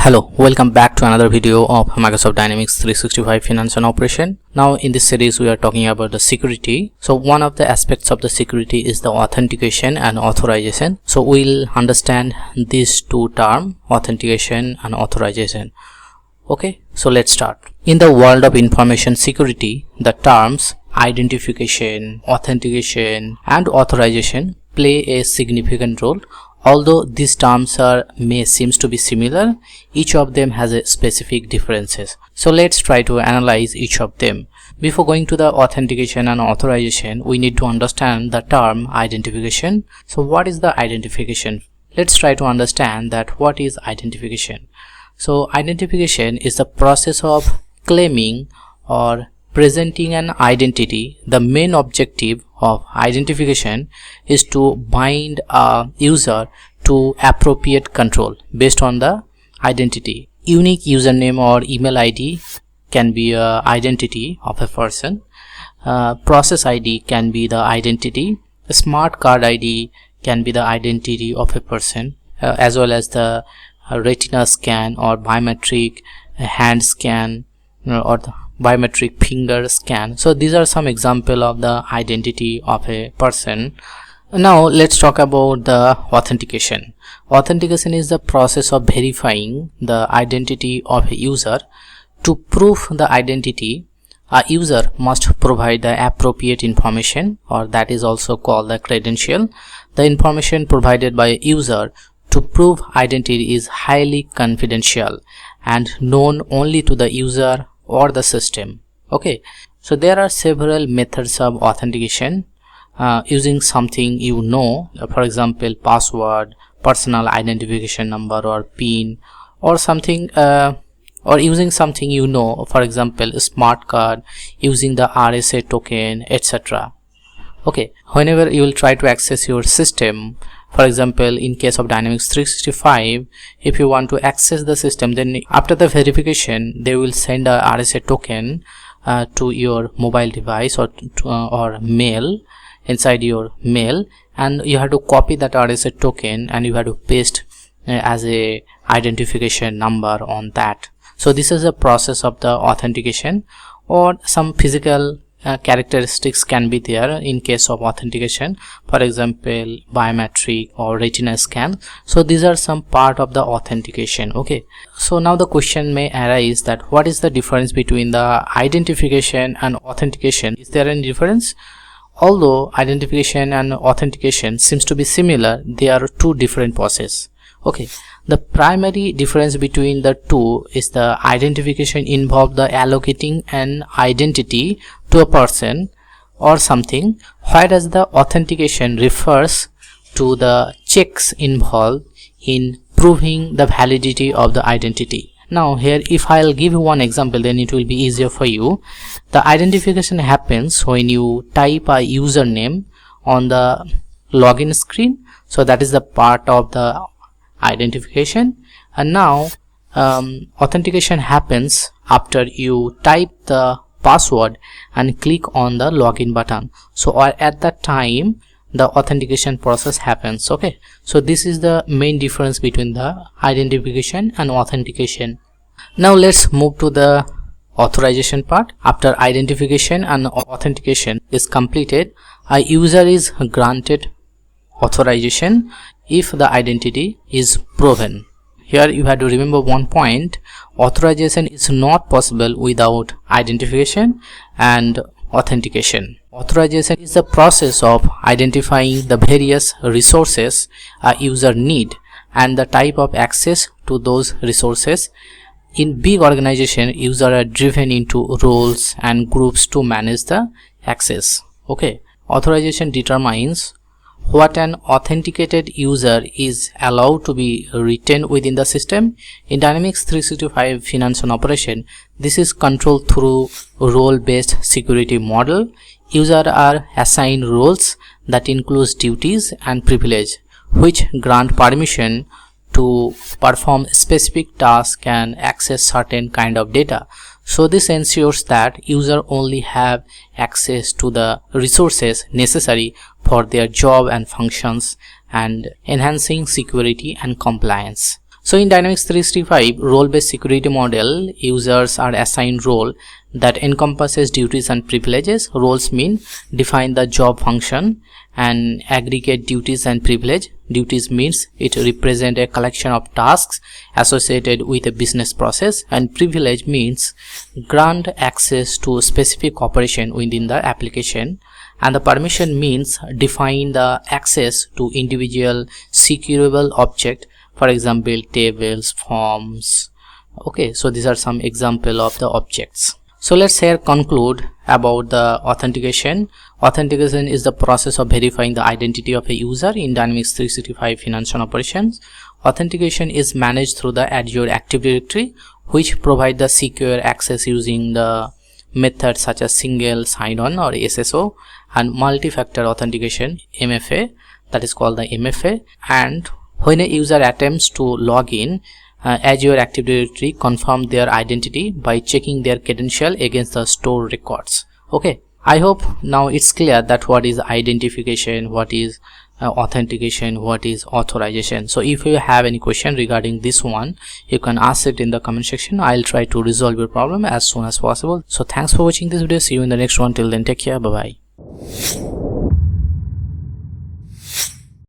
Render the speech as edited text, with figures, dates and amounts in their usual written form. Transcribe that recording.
Hello, welcome back to another video of Microsoft Dynamics 365 Finance and Operation. Now in this series we are talking about the security. So one of the aspects of the security is the authentication and authorization. So we'll understand these two terms, authentication and authorization. Okay, so let's start. In the world of information security, the terms identification, authentication and authorization play a significant role. Although these terms may seems to be similar, each of them has a specific differences. So let's try to analyze each of them. Before going to the authentication and authorization, we need to understand the term identification. So what is the identification? Let's try to understand that what is identification. So identification is the process of claiming or presenting an identity. The main objective of identification is to bind a user to appropriate control based on the identity. Unique username or email ID can be an identity of a person. Process ID can be the identity. A smart card ID can be the identity of a person, as well as the retina scan or biometric hand scan or the biometric finger scan. So these are some example of the identity of a person. Now let's talk about the authentication. Authentication is the process of verifying the identity of a user. To prove the identity, a user must provide the appropriate information, or that is also called the credential. The information provided by a user to prove identity is highly confidential and known only to the user or the system. Okay, so there are several methods of authentication using something you know, for example password, personal identification number or PIN, or something or using something you know, for example a smart card, using the RSA token, etc. Okay, whenever you will try to access your system, for example in case of Dynamics 365, if you want to access the system, then after the verification they will send a RSA token to your mobile device or mail, inside your mail, and you have to copy that RSA token and you have to paste as a identification number on that. So this is a process of the authentication, or some physical characteristics can be there in case of authentication, for example biometric or retina scan. So these are some part of the authentication. Okay, so now the question may arise that what is the difference between the identification and authentication? Is there any difference? Although identification and authentication seems to be similar, they are two different processes. Okay, the primary difference between the two is the identification involves the allocating an identity to a person or something, whereas the authentication refers to the checks involved in proving the validity of the identity. Now here if I'll give you one example, then it will be easier for you. The identification happens when you type a username on the login screen. So that is the part of the identification. And now authentication happens after you type the password and click on the login button. So at that time the authentication process happens. Okay, so this is the main difference between the identification and authentication. Now let's move to the authorization part. After identification and authentication is completed, a user is granted authorization if the identity is proven. Here you have to remember one point: authorization is not possible without identification and authentication. Authorization is the process of identifying the various resources a user need and the type of access to those resources. In big organization, users are driven into roles and groups to manage the access. Okay, authorization determines what an authenticated user is allowed to be retained within the system. In Dynamics 365 Finance and Operation, this is controlled through role-based security model. Users are assigned roles that includes duties and privilege, which grant permission to perform specific tasks and access certain kind of data. So this ensures that users only have access to the resources necessary for their job and functions, and enhancing security and compliance. So in Dynamics 365 role-based security model, users are assigned role that encompasses duties and privileges. Roles mean define the job function and aggregate duties and privilege. Duties means it represent a collection of tasks associated with a business process, and privilege means grant access to specific operation within the application, and the permission means define the access to individual secureable object, for example tables, forms. Okay, so these are some example of the objects. So let's here conclude about the authentication. Authentication is the process of verifying the identity of a user in Dynamics 365 Finance and Operations. Authentication is managed through the Azure Active Directory, which provide the secure access using the methods such as single sign-on or SSO, and multi-factor authentication MFA, that is called the MFA. And when a user attempts to log in, Azure Active Directory confirm their identity by checking their credential against the stored records. Okay, I hope now it's clear that what is identification, what is authentication, what is authorization. So if you have any question regarding this one, you can ask it in the comment section. I'll try to resolve your problem as soon as possible. So thanks for watching this video. See you in the next one. Till then, take care. Bye bye.